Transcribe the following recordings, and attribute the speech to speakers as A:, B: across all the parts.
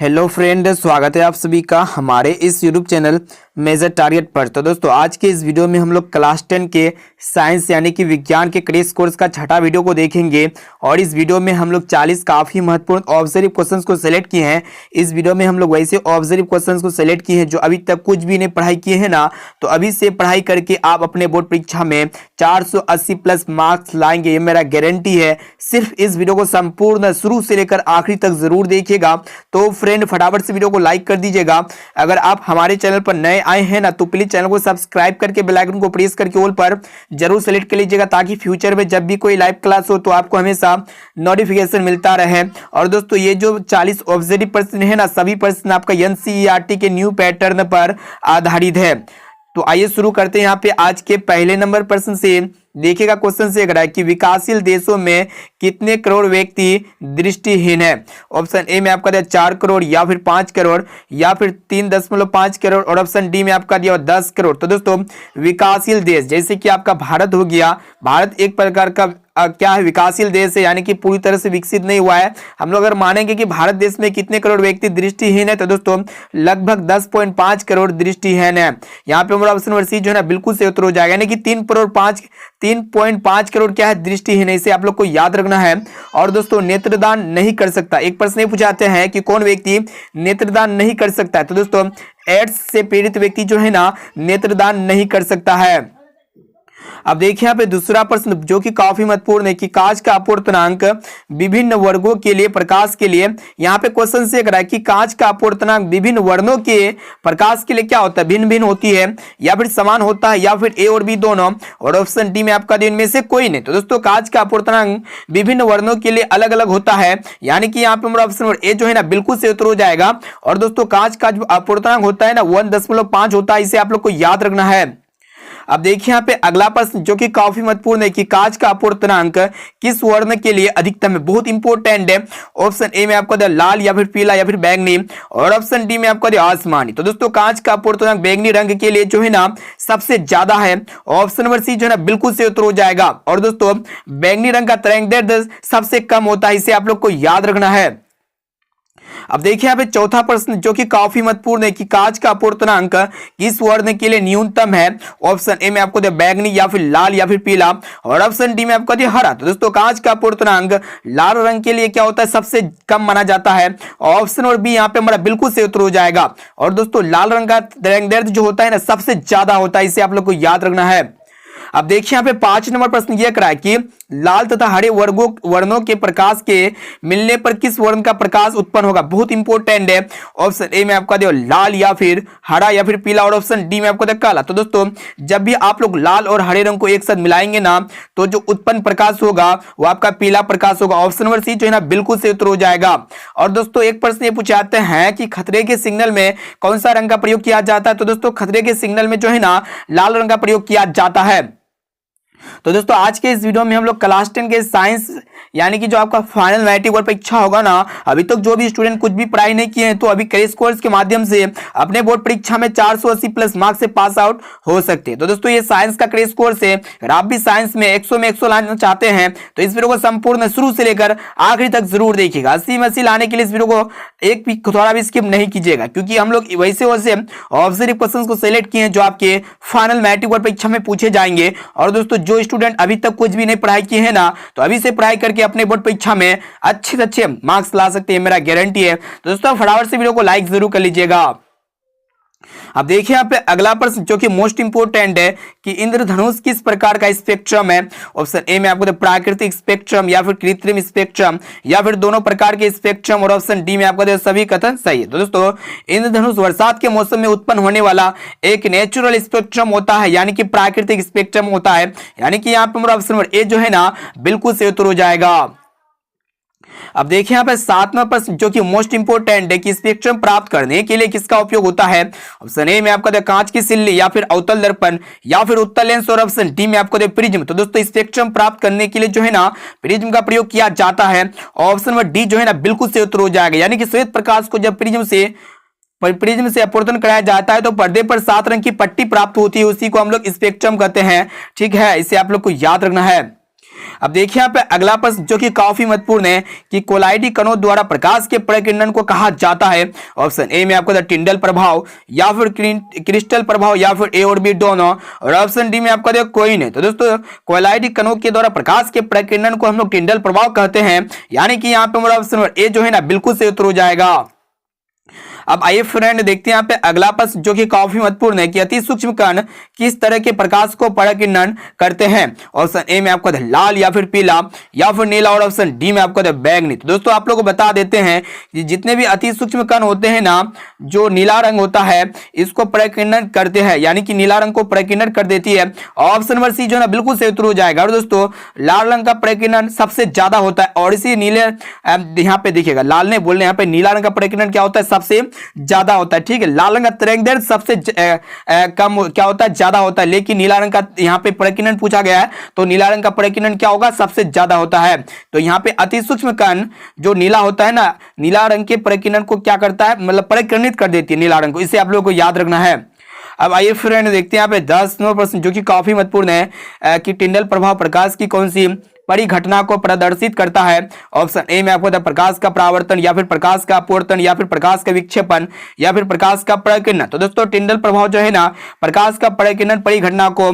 A: Hello friend, स्वागत है आप सभी का हमारे इस यूट्यूब चैनल मेजर टारगेट पर। तो दोस्तों आज के इस वीडियो में हम लोग क्लास 10 के साइंस यानी कि विज्ञान के क्रैश कोर्स का छठा वीडियो को देखेंगे और इस वीडियो में हम लोग 40 काफ़ी महत्वपूर्ण ऑब्जर्व क्वेश्चंस को सिलेक्ट किए हैं। इस वीडियो में हम लोग वैसे ऑब्जर्व क्वेश्चंस को सिलेक्ट किए हैं जो अभी तक कुछ भी नहीं पढ़ाई किए हैं ना, तो अभी से पढ़ाई करके आप अपने बोर्ड परीक्षा में 480 प्लस मार्क्स लाएंगे, ये मेरा गारंटी है। सिर्फ इस वीडियो को संपूर्ण शुरू से लेकर आखिरी तक जरूर देखिएगा। तो फ्रेंड फटाफट से वीडियो को लाइक कर दीजिएगा। अगर आप हमारे चैनल पर नए आए हैं ना, तो प्लीज चैनल को सब्सक्राइब करके बेल आइकन को प्रेस करके ऑल पर जरूर सेलेक्ट कर लीजिएगा, ताकि फ्यूचर में जब भी कोई लाइव क्लास हो तो आपको हमेशा नोटिफिकेशन मिलता रहे। और दोस्तों ये जो 40 ऑब्जर्व प्रश्न है ना, सभी प्रश्न आपका एनसीईआरटी के न्यू पैटर्न पर आधारित है। तो आइए शुरू करते हैं यहाँ पे आज के पहले नंबर प्रश्न से। देखिएगा क्वेश्चन से रहा है कि विकासशील देशों में कितने करोड़ व्यक्ति दृष्टिहीन है। ऑप्शन ए में आपका दिया 4 करोड़, या फिर 5 करोड़, या फिर 3.5 करोड़, और ऑप्शन डी में आपका दिया 10 करोड़। तो दोस्तों विकासशील देश जैसे कि आपका भारत हो गया, भारत एक प्रकार का क्या है, विकासशील देश है, यानी कि पूरी तरह से विकसित नहीं हुआ है। हम लोग अगर मानेंगे कि भारत देश में कितने करोड़ व्यक्ति दृष्टिहीन है, तो दोस्तों लगभग 10.5 करोड़ दृष्टिहीन है। यहाँ पे हमारा ऑप्शन नंबर सी जो है ना बिल्कुल से उत्तर हो जाएगा, यानी कि 3.5 करोड़ क्या है, दृष्टिहीन है। इसे आप लोग को याद रखना है। और दोस्तों नेत्रदान नहीं कर सकता, एक प्रश्न पूछाते हैं कि कौन व्यक्ति नेत्रदान नहीं कर सकता है, तो दोस्तों एड्स से पीड़ित व्यक्ति जो है ना नेत्रदान नहीं कर सकता है। अब देखिए यहाँ पे दूसरा प्रश्न जो कि काफी महत्वपूर्ण है कि कांच का अपवर्तनांक विभिन्न वर्गों के लिए प्रकाश के लिए, यहाँ पे क्वेश्चन से करा है कि कांच का अपवर्तनांक विभिन्न वर्णों के प्रकाश के लिए क्या होता है, भिन्न भिन्न होती है, या फिर समान होता है, या फिर ए और बी दोनों, और ऑप्शन डी में आपका इनमें से कोई नहीं। तो दोस्तों कांच का अपवर्तनांक विभिन्न वर्णों के लिए अलग अलग होता है, यानी कि यहाँ पे हमारा ऑप्शन नंबर ए जो है ना बिल्कुल से उत्तर हो जाएगा। और दोस्तों कांच का जो अपवर्तनांक होता है ना 1.5 होता है, इसे आप लोग को याद रखना है। अब देखिए यहाँ पे अगला प्रश्न जो कि काफी महत्वपूर्ण है कि कांच का अपवर्तनांक किस वर्ण के लिए अधिकतम है, बहुत इंपॉर्टेंट है। ऑप्शन ए में आपको दिया लाल, या फिर पीला, या फिर बैंगनी, और ऑप्शन डी में आपको दिया आसमानी। तो दोस्तों कांच का अपवर्तनांक बैंगनी रंग के लिए जो है ना सबसे ज्यादा है। ऑप्शन नंबर सी जो है ना बिल्कुल से उत्तर हो जाएगा। और दोस्तों बैंगनी रंग का तरंगदैर्ध्य सबसे कम होता है, इसे आप लोग को याद रखना है। अब देखिए यहाँ पे चौथा प्रश्न जो कि काफी महत्वपूर्ण है कि कांच का अपवर्तनांक किस वर्ण के लिए न्यूनतम है। ऑप्शन ए में आपको दिया बैंगनी, या फिर लाल, या फिर पीला, और ऑप्शन डी में आपको दिया हरा। तो दोस्तों कांच का अपवर्तनांक लाल रंग के लिए क्या होता है, सबसे कम माना जाता है। ऑप्शन और बी यहाँ पे हमारा बिल्कुल से उत्तर हो जाएगा। और दोस्तों लाल रंग का तरंगदैर्ध्य जो होता है ना सबसे ज्यादा होता है, इसे आप लोग को याद रखना है। अब देखिए यहाँ पे 5 नंबर प्रश्न यह करा है कि लाल तथा हरे वर्णों के प्रकाश के मिलने पर किस वर्ण का प्रकाश उत्पन्न होगा, बहुत इंपॉर्टेंट है। ऑप्शन ए में आपका दिया लाल, या फिर हरा, या फिर पीला, और ऑप्शन डी में आपको दिया काला। तो दोस्तों जब भी आप लोग लाल और हरे रंग को एक साथ मिलाएंगे ना, तो जो उत्पन्न प्रकाश होगा वो आपका पीला प्रकाश होगा। ऑप्शन नंबर सी जो है ना बिल्कुल से उत्तर हो जाएगा। और दोस्तों एक प्रश्न ये पूछाते हैं कि खतरे के सिग्नल में कौन सा रंग का प्रयोग किया जाता है। तो दोस्तों खतरे के सिग्नल में जो है ना लाल रंग का प्रयोग किया जाता है। तो दोस्तों आज के इस वीडियो में हम लोग क्लास 10 के साइंस यानी कि जो आपका फाइनल मैट्रिक बोर्ड परीक्षा होगा ना, अभी तक जो भी स्टूडेंट कुछ भी पढ़ाई नहीं किए हैं तो अभी क्रैश कोर्स के माध्यम से अपने बोर्ड परीक्षा में 480 प्लस मार्क्स से पास आउट हो सकते हैं। तो दोस्तों ये साइंस का क्रैश कोर्स है। अगर आप भी साइंस में 100 में 100 लाना चाहते हैं तो इस वीडियो को संपूर्ण शुरू से लेकर आखिरी तक जरूर देखिएगा। 80 में 80 लाने के लिए इस वीडियो को एक भी थोड़ा भी स्किप नहीं कीजिएगा, क्योंकि हम लोग वैसे ऑब्जर्व क्वेश्चन को सिलेक्ट किए हैं जो आपके फाइनल मैट्रिक बोर्ड परीक्षा में पूछे जाएंगे। और दोस्तों जो स्टूडेंट अभी तक कुछ भी नहीं पढ़ाई किए हैं ना, तो अभी से पढ़ाई करके अपने बोर्ड परीक्षा में अच्छे से अच्छे मार्क्स ला सकते हैं, मेरा गारंटी है। तो दोस्तों फटाफट से वीडियो को लाइक जरूर कर लीजिएगा। अब देखिए यहाँ पे अगला प्रश्न जो कि मोस्ट इंपोर्टेंट है कि इंद्रधनुष किस प्रकार का स्पेक्ट्रम है। ऑप्शन ए में आपको प्राकृतिक स्पेक्ट्रम, या फिर कृत्रिम स्पेक्ट्रम, या फिर दोनों प्रकार के स्पेक्ट्रम, और ऑप्शन डी में आपको सभी कथन सही है। तो दोस्तों इंद्रधनुष बरसात के मौसम में उत्पन्न होने वाला एक नेचुरल स्पेक्ट्रम होता है, यानी कि प्राकृतिक स्पेक्ट्रम होता है। यानी कि यहाँ पे हमारा ऑप्शन नंबर ए जो है ना बिल्कुल से उत्तर हो जाएगा। अब देखिए यहाँ पे 7वां प्रश्न जो कि मोस्ट इंपोर्टेंट है कि स्पेक्ट्रम प्राप्त करने के लिए किसका उपयोग होता है। ऑप्शन ए में आपका कांच की सिल्ली, या फिर अवतल दर्पण, या फिर उत्तल लेंस, और ऑप्शन डी में आपको प्रिज्म। तो दोस्तों स्पेक्ट्रम प्राप्त करने के लिए जो है ना प्रिज्म का प्रयोग किया जाता है। ऑप्शन नंबर डी जो है ना बिल्कुल से उत्तर हो जाएगा, यानी कि श्वेत प्रकाश को जब प्रिज्म से अपवर्तन कराया जाता है तो पर्दे पर 7 रंग की पट्टी प्राप्त होती है, उसी को हम लोग स्पेक्ट्रम कहते हैं। ठीक है, इसे आप लोग को याद रखना है। अब देखिए यहाँ पे अगला प्रश्न जो कि काफी महत्वपूर्ण है कि कोलाइडी कणों द्वारा प्रकाश के परिकिरणन को कहा जाता है। ऑप्शन ए में आपको टिंडल प्रभाव, या फिर क्रिस्टल प्रभाव, या फिर ए और बी दोनों, और ऑप्शन डी में आपका देखो कोई नहीं। तो दोस्तों कोलाइडी कणों के द्वारा प्रकाश के परिकिरणन को हम लोग टिंडल प्रभाव कहते हैं, यानी कि यहाँ पे हमारा ऑप्शन नंबर ए जो है ना बिल्कुल सही उत्तर हो जाएगा। अब आइए फ्रेंड देखते हैं यहाँ पे अगला प्रश्न जो कि काफी महत्वपूर्ण है कि अति सूक्ष्म कण किस तरह के प्रकाश को परिकिरण करते हैं। ऑप्शन ए में आपको लाल, या फिर पीला, या फिर नीला, और ऑप्शन डी में आपको बैंगनी। तो दोस्तों आप लोगों को बता देते हैं कि जितने भी अति सूक्ष्म कण होते हैं ना, जो नीला रंग होता है इसको परिकिरण करते हैं, यानी कि नीला रंग को परिकिरण कर देती है। ऑप्शन नंबर सी जो है ना बिल्कुल सही उत्तर हो जाएगा। और दोस्तों लाल रंग का परिकिरण सबसे ज्यादा होता है, और इसी नीले यहाँ पे देखिएगा लाल ने बोलने यहाँ पे नीला रंग का परिकिरण क्या होता है, सबसे ज्यादा होता है। ठीक है, लाल रंग का तरंगदैर्घ्य सबसे कम क्या होता है, ज्यादा होता है, लेकिन नीला रंग का यहाँ पे परिकिरण पूछा गया है तो नीला रंग का परिकिरण क्या होगा, सबसे ज्यादा होता है। तो यहाँ पे अति सूक्ष्म कण जो नीला होता है ना, नीला रंग के परिकिरण को क्या करता है, मतलब परिकिरणित कर देती है नीला रंग को। इसे आप लोगों को याद रखना है। अब आइए फ्रेंड देखते हैं यहाँ पे 10 नंबर प्रश्न जो कि काफी महत्वपूर्ण है कि टिंडल प्रभाव प्रकाश की कौन सी परिघटना को प्रदर्शित करता है। ऑप्शन ए में आपको प्रकाश का परावर्तन, या फिर प्रकाश का अपवर्तन, या फिर प्रकाश का विक्षेपण, या फिर प्रकाश का परिकिरण। तो दोस्तों टिंडल प्रभाव जो है ना प्रकाश का परिकिरण परिघटना को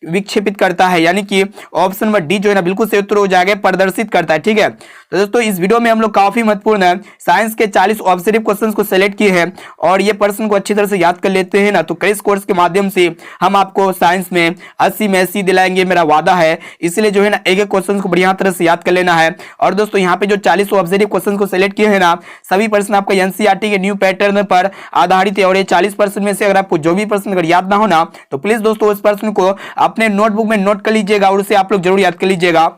A: विक्षेपित करता है, यानी कि ऑप्शन नंबर डी जो है ना बिल्कुल सही उत्तर हो जाएगा, प्रदर्शित करता है। ठीक है, तो दोस्तों इस वीडियो में हम लोग काफी महत्वपूर्ण है साइंस के 40 ऑब्जेक्टिव क्वेश्चंस को सेलेक्ट किए हैं, और ये प्रश्न को अच्छी तरह से याद कर लेते हैं ना तो क्रेश कोर्स के माध्यम से हम आपको साइंस में 80 में 80 दिलाएंगे, मेरा वादा है। इसलिए जो है ना एक एक क्वेश्चन को बढ़िया तरह से याद कर लेना है। और दोस्तों यहाँ पे जो 40 ऑब्जेक्टिव क्वेश्चन को सेलेक्ट किए हैं ना, सभी प्रश्न आपका एनसीईआरटी के न्यू पैटर्न पर आधारित है, और ये 40% में से अगर आपको जो भी प्रश्न अगर याद ना हो ना तो प्लीज दोस्तों उस प्रश्न को अपने नोटबुक में नोट कर लीजिएगा, और उसे आप लोग जरूर याद कर लीजिएगा।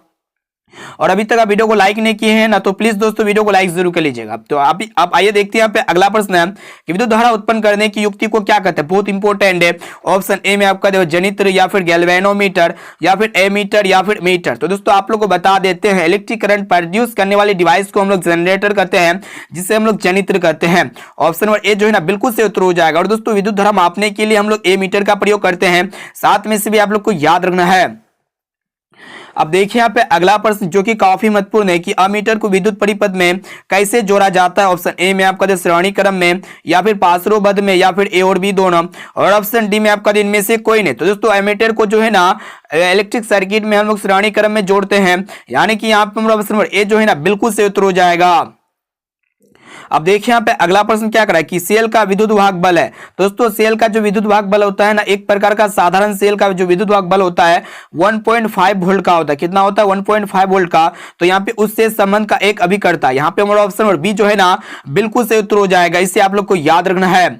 A: और अभी तक आप वीडियो को लाइक नहीं किए हैं ना तो प्लीज दोस्तों वीडियो को लाइक जरूर कर लीजिएगा। तो आप आइए देखते हैं यहाँ पे अगला प्रश्न है कि विद्युत धारा उत्पन्न करने की युक्ति को क्या कहते हैं, बहुत इंपॉर्टेंट है। ऑप्शन ए में आपका देखो जनित्र, या फिर गैल्वेनोमीटर, या फिर एमीटर, या फिर मीटर। तो दोस्तों आप लोग को बता देते हैं इलेक्ट्रिक करंट प्रोड्यूस करने वाले डिवाइस को हम लोग जनरेटर कहते हैं, जिसे हम लोग जनित्र कहते हैं। ऑप्शन नंबर ए जो है ना बिल्कुल से उत्तर हो जाएगा। और दोस्तों विद्युत धारा मापने के लिए हम लोग एमीटर का प्रयोग करते हैं, साथ में से भी आप लोग को याद रखना है। अब देखिए यहाँ पे अगला प्रश्न जो कि काफी महत्वपूर्ण है कि अमीटर को विद्युत परिपथ में कैसे जोड़ा जाता है। ऑप्शन ए में आपका श्रेणी क्रम में, या फिर पार्श्वबद्ध में, या फिर ए और बी दोनों, और ऑप्शन डी में आपका इनमें से कोई नहीं। तो दोस्तों अमीटर को जो है ना इलेक्ट्रिक सर्किट में हम लोग श्रेणी क्रम में जोड़ते हैं, यानी कि यहाँ पे ऑप्शन नंबर ए जो है ना बिल्कुल सही उत्तर हो जाएगा। अब देखिए यहाँ पे अगला प्रश्न क्या कर रहा है कि सेल का विद्युत वाहक बल है। दोस्तों सेल का जो विद्युत वाहक बल होता है ना, एक प्रकार का साधारण सेल का जो विद्युत वाहक बल होता है 1.5 वोल्ट का होता है। कितना होता है, 1.5 वोल्ट का। तो यहाँ पे उससे संबंध का एक अभिकर्ता, यहाँ पे हमारा ऑप्शन नंबर बी जो है ना बिल्कुल सही उत्तर हो जाएगा। इससे आप लोग को याद रखना है।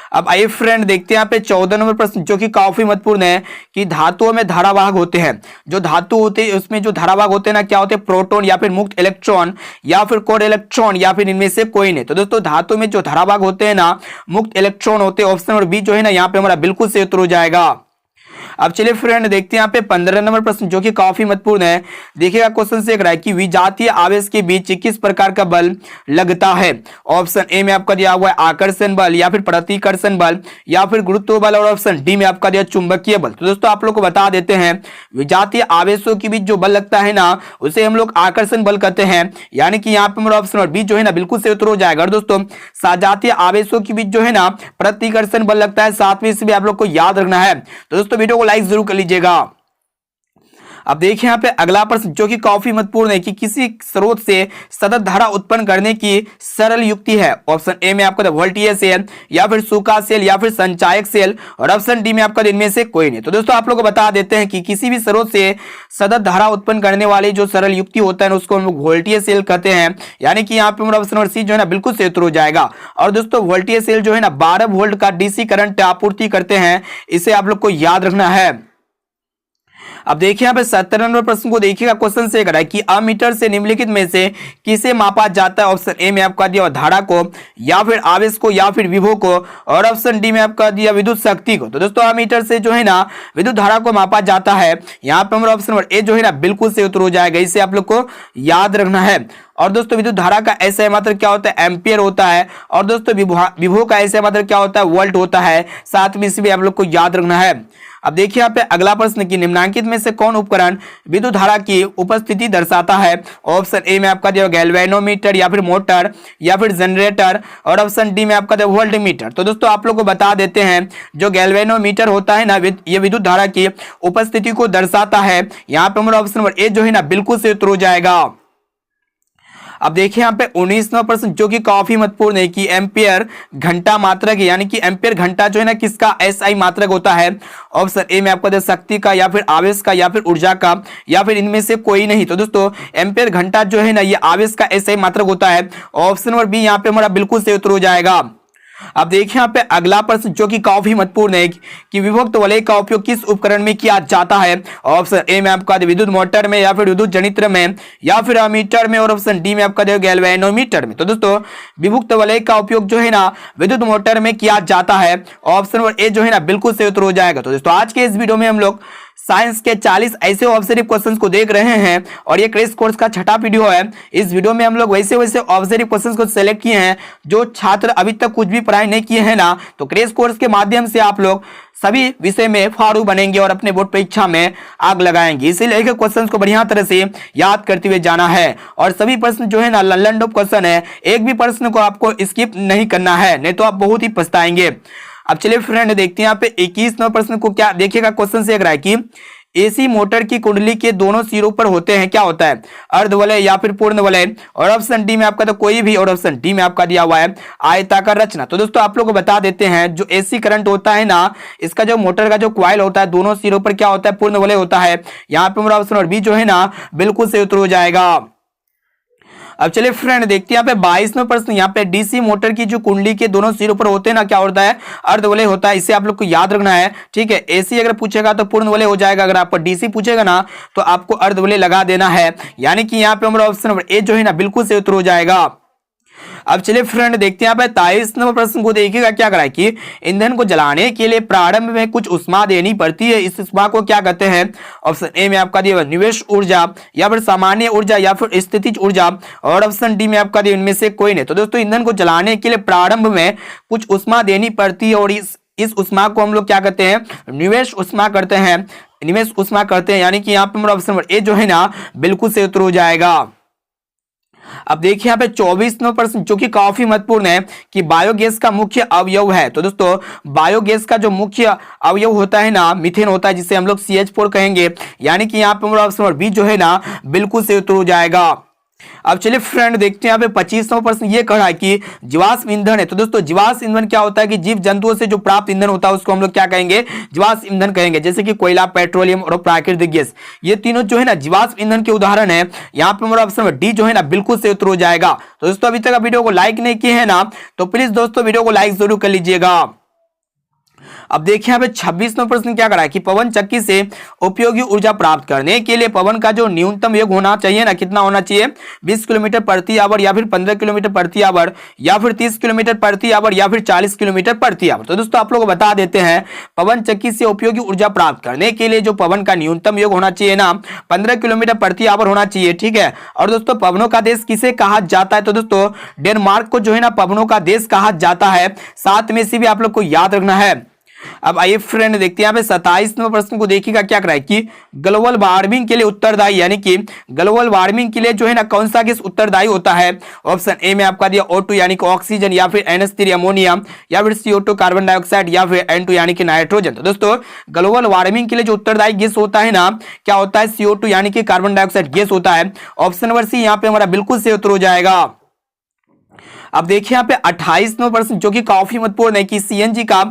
A: अब आइए फ्रेंड देखते हैं यहाँ पे 14 नंबर प्रश्न जो कि काफी महत्वपूर्ण है कि धातुओं में धारावाहक होते हैं। जो धातु होते हैं उसमें जो धारावाहक होते हैं ना, क्या होते हैं, प्रोटॉन, या फिर मुक्त इलेक्ट्रॉन, या फिर कोर इलेक्ट्रॉन, या फिर इनमें से कोई नहीं। तो दोस्तों धातु में जो धारावाहक होते हैं ना मुक्त इलेक्ट्रॉन होते हैं। ऑप्शन नंबर बी जो है ना यहाँ पे हमारा बिल्कुल सही उत्तर हो जाएगा। अब चलिए फ्रेंड देखते हैं यहाँ पे 15 नंबर प्रश्न जो कि काफी महत्वपूर्ण है। देखिएगा क्वेश्चन से एक रहा है कि विजातीय आवेश के बीच किस प्रकार का बल लगता है। ऑप्शन ए में आपका दिया हुआ है आकर्षण बल, या फिर प्रतिकर्षण बल, या फिर गुरुत्व बल, और ऑप्शन डी में आपका दिया चुंबकीय बल। तो दोस्तों आप लोग को बता देते हैं विजातीय आवेशों के बीच जो बल लगता है ना उसे हम लोग आकर्षण बल कहते हैं, यानी कि यहाँ पे हमारा ऑप्शन नंबर बी जो है ना बिल्कुल सही उत्तर हो जाएगा। और दोस्तों सजातीय आवेशों के बीच जो है ना प्रतिकर्षण बल लगता है, साथ में इसे भी आप लोग को याद रखना है। तो दोस्तों वीडियो को लाइक जरूर कर लीजिएगा। अब देखिए यहाँ पे अगला प्रश्न जो कि काफी महत्वपूर्ण है कि किसी स्रोत से सतत धारा उत्पन्न करने की सरल युक्ति है। ऑप्शन ए में आपका वोल्टेज सेल, या फिर सूखा सेल, या फिर संचायक सेल, और ऑप्शन डी में आपका इनमें से कोई नहीं। तो दोस्तों आप लोग को बता देते हैं कि किसी भी स्रोत से सतत धारा उत्पन्न करने वाली जो सरल युक्ति होता है उसको हम लोग वोल्टेज सेल कहते हैं, यानी कि यहाँ पे हमारा ऑप्शन नंबर सी जो है ना बिल्कुल सही उत्तर हो जाएगा। और दोस्तों वोल्टेज सेल जो है ना 12 वोल्ट का डीसी करंट आपूर्ति करते हैं, इसे आप लोग को याद रखना है। अब देखिए यहाँ पे 17 नंबर प्रश्न को देखिएगा क्वेश्चन से करा है कि अमीटर से निम्नलिखित में से किसे मापा जाता है। ऑप्शन ए में आपका दिया धारा को, या फिर आवेश को, या फिर विभव को, और ऑप्शन डी में आपका दिया विद्युत शक्ति को। तो दोस्तों अमीटर से जो है ना विद्युत धारा को मापा जाता है, यहाँ पे हमारा ऑप्शन नंबर ए जो है ना बिल्कुल से उत्तर हो जाएगा। इसे आप लोग को याद रखना है। और दोस्तों विद्युत धारा का SI मात्रक क्या होता है, एम्पियर होता है। और दोस्तों विभव का SI मात्रक क्या होता है, वोल्ट होता है। साथ में इसे भी आप लोग को याद रखना है। अब देखिए यहाँ पे अगला प्रश्न कि निम्नलिखित में से कौन उपकरण विद्युत धारा की उपस्थिति दर्शाता है। ऑप्शन ए में आपका दिया गैल्वेनोमीटर या फिर मोटर या फिर जनरेटर, और ऑप्शन डी में आपका दिया वोल्टमीटर। तो दोस्तों आप लोग को बता देते हैं जो गैल्वेनोमीटर होता है ना, ये विद्युत धारा की उपस्थिति को दर्शाता है। यहाँ पे हमारा ऑप्शन नंबर ए जो है ना बिल्कुल से उत्तर हो जाएगा। अब देखिए यहाँ पे 19वां प्रश्न जो कि काफी महत्वपूर्ण है कि एम्पियर घंटा मात्रक, यानी कि एम्पियर घंटा जो है ना किसका SI मात्रक होता है। ऑप्शन ए में आपको शक्ति का या फिर आवेश का या फिर ऊर्जा का या फिर इनमें से कोई नहीं। तो दोस्तों एम्पियर घंटा जो है ना ये आवेश का SI मात्रक होता है। ऑप्शन नंबर बी यहाँ पे हमारा बिल्कुल से उत्तर हो जाएगा। अब देखिए यहाँ पे अगला प्रश्न जो कि काफी महत्वपूर्ण है कि विभक्त वलय का उपयोग किस उपकरण में किया जाता है। ऑप्शन ए में आपका विद्युत मोटर में या फिर विद्युत जनित्र में या फिर अमीटर में, और ऑप्शन डी में आपका गैल्वेनोमीटर में। तो दोस्तों विभक्त वलय का उपयोग जो है ना विद्युत मोटर में किया जाता है। ऑप्शन नंबर ए जो है ना बिल्कुल से उत्तर हो जाएगा। तो दोस्तों आज के इस वीडियो में हम लोग साइंस के 40 ऐसे ऑब्जर्व क्वेश्चंस को देख रहे हैं और ये क्रैश कोर्स का छठा वीडियो है। इस वीडियो में हम लोग वैसे ऑब्जर्व क्वेश्चंस को सिलेक्ट किए हैं जो छात्र अभी तक कुछ भी पढ़ाई नहीं किए हैं ना, तो क्रैश कोर्स के माध्यम से आप लोग सभी विषय में फारू बनेंगे और अपने बोर्ड परीक्षा में आग लगाएंगे। इसीलिए क्वेश्चंस को बढ़िया तरह से याद करते हुए जाना है और सभी प्रश्न जो है ना लल्लन डोप क्वेश्चन है, एक भी प्रश्न को आपको स्किप नहीं करना है, नहीं तो आप बहुत ही पछताएंगे। अब चलिए फ्रेंड देखते हैं यहाँ पे 21वां प्रश्न को क्या देखिएगा। क्वेश्चन से रहा है कि एसी मोटर की कुंडली के दोनों सिरों पर होते हैं क्या होता है, अर्धवलय या फिर पूर्ण वलय, और ऑप्शन डी में आपका तो कोई भी, और ऑप्शन डी में आपका दिया हुआ है आयताकार रचना। तो दोस्तों आप लोग को बता देते हैं जो एसी करंट होता है ना, इसका जो मोटर का जो क्वाइल होता है दोनों सिरों पर क्या होता है, पूर्ण वलय होता है। यहाँ पे मेरा ऑप्शन और बी जो है ना बिल्कुल से उत्तर हो जाएगा। अब चलिए फ्रेंड देखते हैं यहाँ पे 22वां प्रश्न। यहाँ पे डीसी मोटर की जो कुंडली के दोनों सिरों पर होते हैं ना क्या होता है, अर्धवलय होता है। इसे आप लोग को याद रखना है, ठीक है। एसी अगर पूछेगा तो पूर्ण वलय हो जाएगा, अगर आपको डीसी पूछेगा ना तो आपको अर्धवलय लगा देना है। यानी कि यहाँ पे हमारा ऑप्शन नंबर ए जो है ना बिल्कुल से उत्तर हो जाएगा। अब चलिए फ्रेंड देखते हैं यहाँ पे 23वां प्रश्न को देखिएगा क्या करा है कि ईंधन को जलाने के लिए प्रारंभ में कुछ उष्मा देनी पड़ती है, इस उष्मा को क्या कहते हैं। ऑप्शन ए में आपका दिया निवेश ऊर्जा या फिर सामान्य ऊर्जा या फिर स्थितिज ऊर्जा, और ऑप्शन डी में आपका दिया इनमें से कोई नहीं। तो दोस्तों ईंधन को जलाने के लिए प्रारंभ में कुछ उष्मा देनी पड़ती है और इस उष्मा को हम लोग क्या कहते हैं, निवेश उष्मा करते हैं, निवेश उष्मा करते हैं। यानी कि यहाँ पे हमारा ऑप्शन नंबर ए जो है ना बिल्कुल से उत्तर हो जाएगा। अब देखिए यहाँ पे 24वां प्रश्न जो कि काफी महत्वपूर्ण है कि बायोगैस का मुख्य अवयव है। तो दोस्तों बायोगैस का जो मुख्य अवयव होता है ना मीथेन होता है, जिसे हम लोग CH4 कहेंगे। यानी कि यहाँ पे हमारा ऑप्शन नंबर बी जो है ना बिल्कुल से उत्तर हो जाएगा। अब चलिए फ्रेंड देखते हैं यहाँ पे 25वां प्रश्न ये कहा है कि जीवाश्म ईंधन है। तो दोस्तों जीवाश्म ईंधन क्या होता है कि जीव जंतुओं से जो प्राप्त ईंधन होता है उसको हम लोग क्या कहेंगे, जीवाश्म ईंधन कहेंगे। जैसे कि कोयला, पेट्रोलियम और प्राकृतिक गैस, ये तीनों जो है ना जीवाश्म ईंधन के उदाहरण है। यहाँ पे हमारा ऑप्शन डी जो है ना बिल्कुल से उत्तर हो जाएगा। तो दोस्तों अभी तक आप वीडियो को लाइक नहीं किए हैं ना, तो प्लीज दोस्तों वीडियो को लाइक जरूर कर लीजिएगा। अब देखिए यहाँ पे 26वां प्रश्न क्या करा है कि पवन चक्की से उपयोगी ऊर्जा प्राप्त करने के लिए पवन का जो न्यूनतम वेग होना चाहिए ना, कितना होना चाहिए, 20 किलोमीटर प्रति आवर या फिर 15 किलोमीटर प्रति आवर या फिर 30 किलोमीटर प्रति आवर या फिर 40 किलोमीटर प्रति आवर। तो दोस्तों आप लोग को बता देते हैं पवन चक्की से उपयोगी ऊर्जा प्राप्त करने के लिए जो पवन का न्यूनतम वेग होना चाहिए ना 15 किलोमीटर प्रति आवर होना चाहिए, ठीक है। और दोस्तों पवनों का देश किसे कहा जाता है, तो दोस्तों डेनमार्क को जो है ना पवनों का देश कहा जाता है। साथ में से भी आप लोग को याद रखना है। अब आइए फ्रेंड देखते हैं यहाँ पे 27वां प्रश्न को देखिएगा क्या करा है कि ग्लोबल वार्मिंग के लिए उत्तरदायी, यानी कि ग्लोबल वार्मिंग के लिए जो है ना कौन सा गैस उत्तरदायी होता है। ऑप्शन ए में आपका दिया O2 यानी कि ऑक्सीजन, या फिर NH3 अमोनिया, या फिर CO2 कार्बन डाइऑक्साइड, या फिर N2 यानी कि नाइट्रोजन। तो दोस्तों ग्लोबल वार्मिंग के लिए जो उत्तरदायी गैस होता है ना क्या होता है, CO2 यानी कि कार्बन डाइऑक्साइड गैस होता है। ऑप्शन नंबर सी यहाँ पे हमारा बिल्कुल से उत्तर हो जाएगा। अब देखिए यहाँ पे 28वां प्रश्न जो कि काफी महत्वपूर्ण है कि CNG का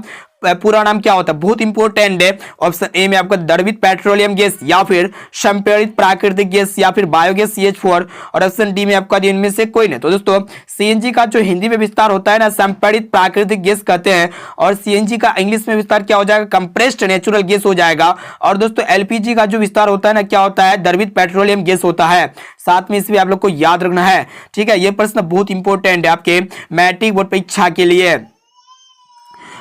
A: पूरा नाम क्या होता है, बहुत इंपॉर्टेंट है। ऑप्शन ए में आपका द्रवित पेट्रोलियम गैस, या फिर संपीड़ित प्राकृतिक गैस, या फिर बायोगैस CH4, और ऑप्शन डी में आपका इनमें से कोई नहीं। तो दोस्तों CNG का जो हिंदी में विस्तार होता है ना संपीड़ित प्राकृतिक गैस कहते हैं, और CNG का इंग्लिश में विस्तार क्या हो जाएगा, कंप्रेस्ड नेचुरल गैस हो जाएगा। और दोस्तों LPG का जो विस्तार होता है ना क्या होता है, द्रवित पेट्रोलियम गैस होता है। साथ में इसमें आप लोग को याद रखना है, ठीक है। यह प्रश्न बहुत इंपॉर्टेंट है आपके मैट्रिक बोर्ड परीक्षा के लिए।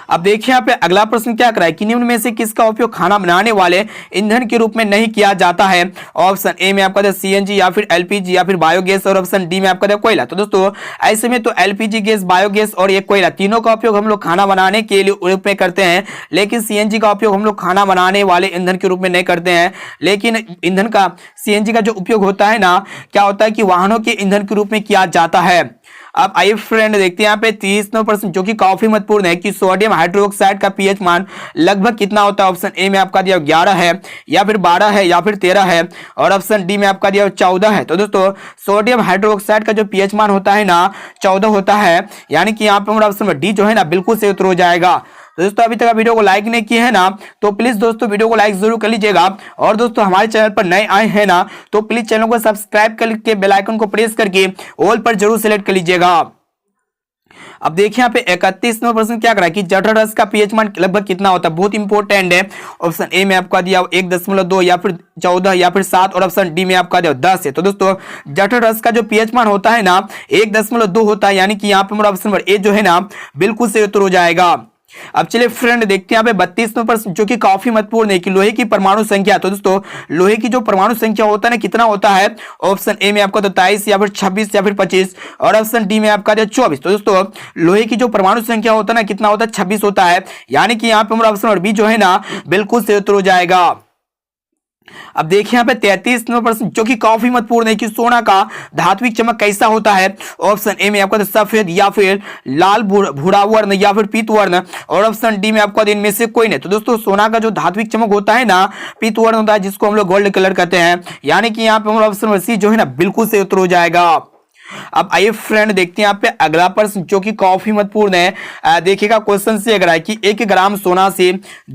A: अब देखिए यहाँ पे अगला प्रश्न क्या करा है कि निम्न में से किसका उपयोग खाना बनाने वाले ईंधन के रूप में नहीं किया जाता है। ऑप्शन ए में आपका सीएनजी या फिर एलपीजी या फिर बायोगैस और ऑप्शन डी में आपका कोयला। तो दोस्तों ऐसे में तो एलपीजी गैस, बायोगैस और ये कोयला तीनों का उपयोग हम लोग खाना बनाने के लिए रूप में करते हैं, लेकिन सीएनजी का उपयोग हम लोग खाना बनाने वाले ईंधन के रूप में नहीं करते हैं। लेकिन ईंधन का सीएनजी का जो उपयोग होता है ना, क्या होता है कि वाहनों के ईंधन के रूप में किया जाता है। अब आइए फ्रेंड देखते हैं यहाँ पे 30% जो कि काफी महत्वपूर्ण है कि सोडियम हाइड्रोक्साइड का पीएच मान लगभग कितना होता है। ऑप्शन ए में आपका दिया 11 है या फिर 12 है या फिर 13 है और ऑप्शन डी में आपका दिया 14 है। तो दोस्तों सोडियम हाइड्रोक्साइड का जो पीएच मान होता है ना 14 होता है, यानी कि यहाँ पे हमारा ऑप्शन डी जो है ना बिल्कुल सही उत्तर हो जाएगा। तो दोस्तों अभी तक वीडियो को लाइक नहीं किए है ना, तो प्लीज दोस्तों वीडियो को लाइक जरूर कर लीजिएगा। और दोस्तों हमारे चैनल पर नए आए हैं ना, तो प्लीज चैनल को सब्सक्राइब करके बेल आइकन को प्रेस करके ऑल पर जरूर सेलेक्ट कर लीजिएगा। अब देखिए यहाँ पे 31वां प्रश्न क्या करा कि जठर रस का पीएच मान लगभग कितना होता है, बहुत इंपॉर्टेंट है। ऑप्शन ए में आपका दिया 1.2 या फिर 14 या फिर 7 और ऑप्शन डी में आपका दिया 10 है। तो दोस्तों जठर रस का जो पीएच मान होता है ना 1.2 होता है, यानी कि यहाँ पे हमारा ऑप्शन नंबर ए जो है ना बिल्कुल सही उत्तर हो जाएगा। अब चलिए फ्रेंड देखते हैं यहाँ पे 32वां प्रश्न जो कि काफी महत्वपूर्ण है कि लोहे की परमाणु संख्या। तो दोस्तों लोहे की जो परमाणु संख्या होता है ना कितना होता है। ऑप्शन ए में आपका 23 या फिर 26 या फिर 25 और ऑप्शन डी में आपका 24। तो दोस्तों लोहे की जो परमाणु संख्या होता है ना कितना होता है 26 होता है, यानी कि यहाँ पे हमारा ऑप्शन बी जो है ना बिल्कुल सही उत्तर हो जाएगा। अब देखिए यहाँ पे 33वां प्रश्न जो कि काफी महत्वपूर्ण है कि सोना का धात्विक चमक कैसा होता है। ऑप्शन ए में आपका सफेद या फिर लाल भूरा वर्ण या फिर पीत वर्ण और ऑप्शन डी में आपका इनमें से कोई नहीं। तो दोस्तों सोना का जो धात्विक चमक होता है ना पीत वर्ण होता है, जिसको हम लोग गोल्ड कलर कहते हैं, यानी कि यहाँ पे हमारा ऑप्शन सी जो है ना बिल्कुल सही उत्तर हो जाएगा। अब आइए फ्रेंड देखते हैं यहाँ पे अगला प्रश्न जो कि काफी महत्वपूर्ण है। देखिएगा क्वेश्चन से अगर है कि 1 ग्राम सोना से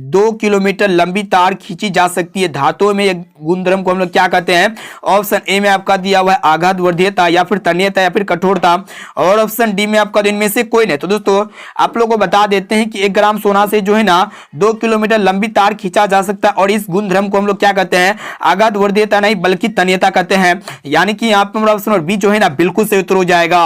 A: 2 किलोमीटर लंबी तार खींची जा सकती है। धातुओं में एक गुणधर्म को हम लोग क्या कहते हैं। ऑप्शन ए में आपका दिया हुआ है आघात वर्धीयता या फिर तन्यता या फिर कठोरता और ऑप्शन डी में आपका इनमें से कोई नहीं। तो दोस्तों आप लोगों को बता देते हैं कि 1 ग्राम सोना से जो है ना 2 किलोमीटर लंबी तार खींचा जा सकता है और इस गुणधर्म को हम लोग क्या कहते हैं, आघात वर्धीयता नहीं बल्कि तन्यता कहते हैं, यानी कि यहाँ पे हमारा ऑप्शन बी जो है ना बिल्कुल से उत्तर हो जाएगा।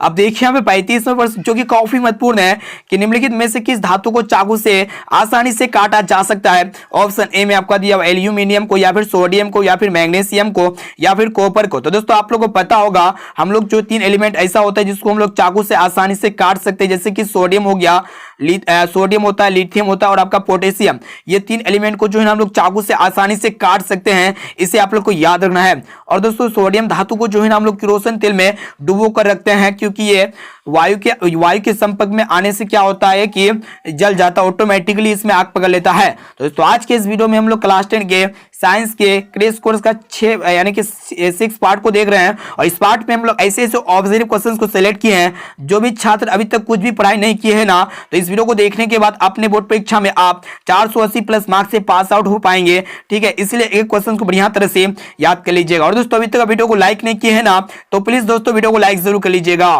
A: अब देखिए यहाँ पे 35वां प्रश्न जो कि काफी महत्वपूर्ण है कि निम्नलिखित में से किस धातु को चाकू से आसानी से काटा जा सकता है। ऑप्शन ए में आपका दिया एल्यूमिनियम को या फिर सोडियम को या फिर मैग्नीशियम को या फिर कॉपर को। तो दोस्तों आप लोगों को पता होगा हम लोग जो 3 एलिमेंट ऐसा होता है जिसको हम लोग चाकू से आसानी से काट सकते हैं, जैसे कि सोडियम हो गया, सोडियम होता है, लिथियम होता है और आपका पोटेशियम। ये 3 एलिमेंट को जो है हम लोग चाकू से आसानी से काट सकते हैं, इसे आप लोग को याद रखना है। और दोस्तों सोडियम धातु को जो है ना हम लोग किरोसिन तेल में डुबो कर रखते हैं, क्योंकि ये वायु के संपर्क में आने से क्या होता है कि जल जाता है, ऑटोमेटिकली इसमें आग पकड़ लेता है। तो दोस्तों आज के इस वीडियो में हम लोग क्लास 10 के साइंस के क्रैश कोर्स का 6 यानी कि 6 पार्ट को देख रहे हैं और इस पार्ट में हम लोग ऐसे ऐसे ऑब्जर्व क्वेश्चंस को सिलेक्ट किए हैं जो भी छात्र अभी तक कुछ भी पढ़ाई नहीं किए हैं ना, तो इस वीडियो को देखने के बाद अपने बोर्ड परीक्षा में आप 480 प्लस मार्क्स से पास आउट हो पाएंगे। ठीक है, इसलिए एक क्वेश्चन को बढ़िया तरह से याद कर लीजिएगा। और दोस्तों अभी तक वीडियो को लाइक नहीं किए हैं ना, तो प्लीज दोस्तों वीडियो को लाइक जरूर कर लीजिएगा।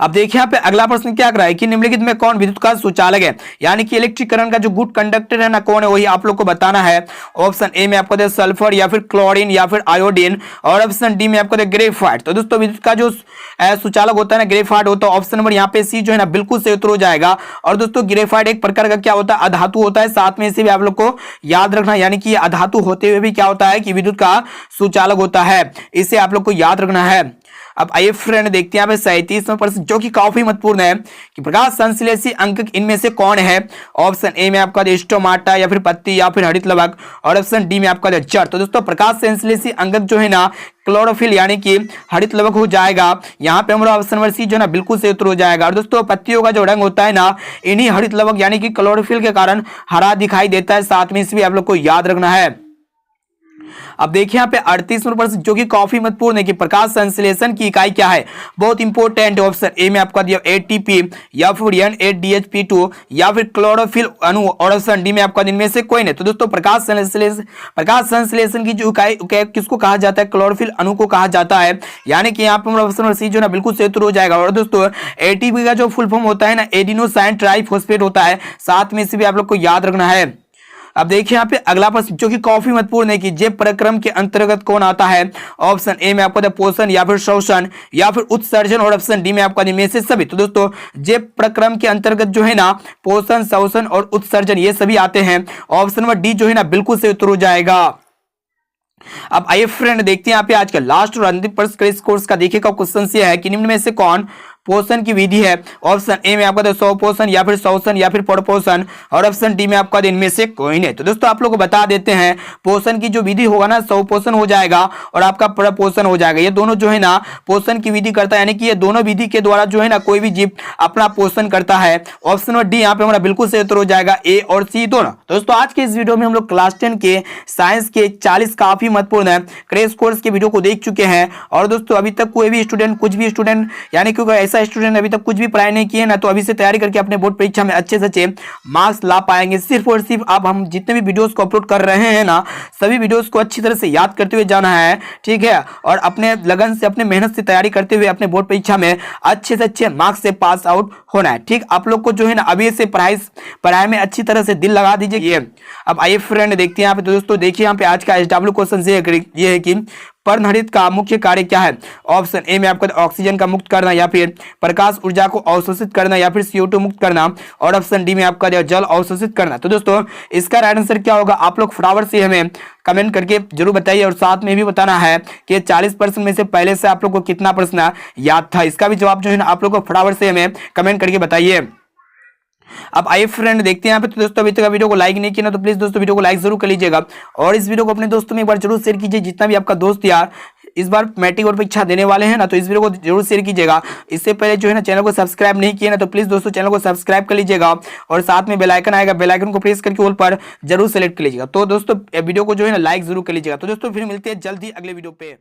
A: अब देखिए यहाँ पे अगला प्रश्न क्या कर रहा है कि निम्नलिखित में कौन विद्युत का सुचालक है, यानी कि इलेक्ट्रिक करंट का जो गुड कंडक्टर है ना कौन है, वही आप लोग को बताना है। ऑप्शन ए में आपको दे सल्फर या फिर क्लोरीन या फिर आयोडीन और ऑप्शन डी में आपको दे ग्रेफाइट। तो दोस्तों विद्युत का जो सुचालक होता है ना ग्रेफाइट होता है। ऑप्शन नंबर यहाँ पे सी जो है ना बिल्कुल सही उत्तर हो जाएगा। और दोस्तों ग्रेफाइट एक प्रकार का क्या होता है, अधातु होता है, साथ में इसे भी आप लोग को याद रखना, यानी कि अधातु होते हुए भी क्या होता है कि विद्युत का सुचालक होता है, इसे आप लोग को याद रखना है। अब आइए फ्रेंड देखते हैं यहाँ पे 37वां प्रश्न जो कि काफी महत्वपूर्ण है कि प्रकाश संश्लेषी अंक इनमें से कौन है। ऑप्शन ए में आपका स्टोमाटा या फिर पत्ती या फिर हरित लवक और ऑप्शन डी में आपका जड़। तो दोस्तों प्रकाश संश्लेषी अंगक जो है ना क्लोरोफिल यानी कि हरित लवक हो जाएगा। यहाँ पे हमारा ऑप्शन नंबर सी जो है ना बिल्कुल सही उत्तर हो जाएगा। और दोस्तों पत्तियों का जो रंग होता है ना इन्हीं हरित लवक यानी कि क्लोरोफिल के कारण हरा दिखाई देता है, साथ में इसे भी आप लोग को याद रखना है। अब देखिए यहाँ पे 38वां प्रश्न जो कि काफी महत्वपूर्ण है कि प्रकाश संश्लेषण की इकाई क्या है, बहुत इंपॉर्टेंट है। ऑप्शन ए में आपका दिया एटीपी या फिर NADH2 या फिर क्लोरोफिल अणु और ऑप्शन डी में आपका इनमें से कोई नहीं। तो दोस्तों प्रकाश संश्लेषण की जो इकाई किसको कहा जाता है, क्लोरोफिल अणु को कहा जाता है, यानी कि यहाँ पे ऑप्शन सी जो ना बिल्कुल सही उत्तर हो जाएगा। और दोस्तों एटीपी का जो फुल फॉर्म होता है ना एडिनोसाइन ट्राइफॉस्फेट होता है, साथ में इसे भी आप लोग को याद रखना है। अब देखिए यहाँ पे अगला प्रश्न जो कि काफी महत्वपूर्ण है कि जे प्रक्रम के अंतर्गत कौन आता है। ऑप्शन ए में आपको बताया पोषण या फिर शोषण या फिर उत्सर्जन और ऑप्शन डी में आपका इनमें से सभी। तो दोस्तों जे प्रक्रम के अंतर्गत जो है ना पोषण, शोषण और उत्सर्जन ये सभी आते हैं। ऑप्शन नंबर डी जो है ना बिल्कुल सही उत्तर हो जाएगा। अब आइए फ्रेंड देखते हैं यहाँ पे आज का लास्ट और अंतिम प्रश्न क्रेश कोर्स का देखिएगा क्वेश्चन ये है कि निम्न में से कौन पोषण की विधि है। ऑप्शन ए में आपका स्वपोषण या फिर शोषण या फिर परपोषण और ऑप्शन डी में आपका इनमें से कोई नहीं। तो दोस्तों आप लोग को बता देते हैं पोषण की जो विधि होगा ना स्वपोषण हो जाएगा और आपका परपोषण हो जाएगा। ये दोनों जो है ना पोषण की विधि करता है, यानी कि ये दोनों विधि के द्वारा जो है ना कोई भी जीव अपना पोषण करता है। ऑप्शन नंबर डी यहाँ पे हमारा बिल्कुल सही उत्तर हो जाएगा, ए और सी दोनों। दोस्तों आज के इस वीडियो में हम लोग क्लास 10 के साइंस के 40 काफी महत्वपूर्ण है क्रेश कोर्स के वीडियो को देख चुके हैं। और दोस्तों अभी तक कोई भी स्टूडेंट कुछ भी स्टूडेंट यानी कि ऐसा स्टूडेंट अभी तक कुछ भी पढ़ाई नहीं किए ना तो अभी से तैयारी करके अपने बोर्ड परीक्षा में अच्छे से अच्छे मार्क्स ला पाएंगे। सिर्फ और सिर्फ आप हम जितने भी वीडियोस को अपलोड कर रहे हैं ना सभी वीडियोस को अच्छी तरह से याद करते हुए जाना है, ठीक है, और अपने लगन से अपने मेहनत से तैयारी करते हुए अपने बोर्ड परीक्षा में अच्छे से अच्छे मार्क्स से पास आउट होना है। ठीक, आप लोग को जो है ना अभी से पढ़ाई में अच्छी तरह से दिल लगा दीजिए। अब आइए फ्रेंड देखते हैं यहाँ पे। तो दोस्तों देखिए यहाँ पे आज का SW क्वेश्चन ये है कि पर्णहरित का मुख्य कार्य क्या है। ऑप्शन ए में आपका ऑक्सीजन का मुक्त करना या फिर प्रकाश ऊर्जा को अवशोषित करना या फिर CO2 मुक्त करना और ऑप्शन डी में आपका जल अवशोषित करना। तो दोस्तों इसका राइट आंसर क्या होगा आप लोग फटाफट से हमें कमेंट करके जरूर बताइए और साथ में भी बताना है कि 40% में से पहले से आप लोग को कितना प्रश्न याद था। इसका भी जवाब जो है ना आप लोग को फटाफट से हमें कमेंट करके बताइए। अब आइए फ्रेंड देखते हैं यहाँ पे। तो दोस्तों अभी तक वीडियो को लाइक नहीं किया ना तो प्लीज दोस्तों वीडियो को लाइक जरूर कर लीजिएगा और इस वीडियो को अपने दोस्तों में एक बार जरूर शेयर कीजिए। जितना भी आपका दोस्त यार इस बार मैट्रिक और परीक्षा देने वाले हैं ना तो इस वीडियो को जरूर शेयर कीजिएगा। इससे पहले जो है ना चैनल को सब्सक्राइब नहीं किया ना तो प्लीज दोस्तों चैनल को सब्सक्राइब कर लीजिएगा और साथ में बेल आइकन आएगा, बेल आइकन को प्रेस करके ऑल पर जरूर सेलेक्ट कर लीजिएगा। तो दोस्तों वीडियो को जो है ना लाइक जरूर कर लीजिएगा। तो दोस्तों फिर मिलते हैं जल्द ही अगले वीडियो पे।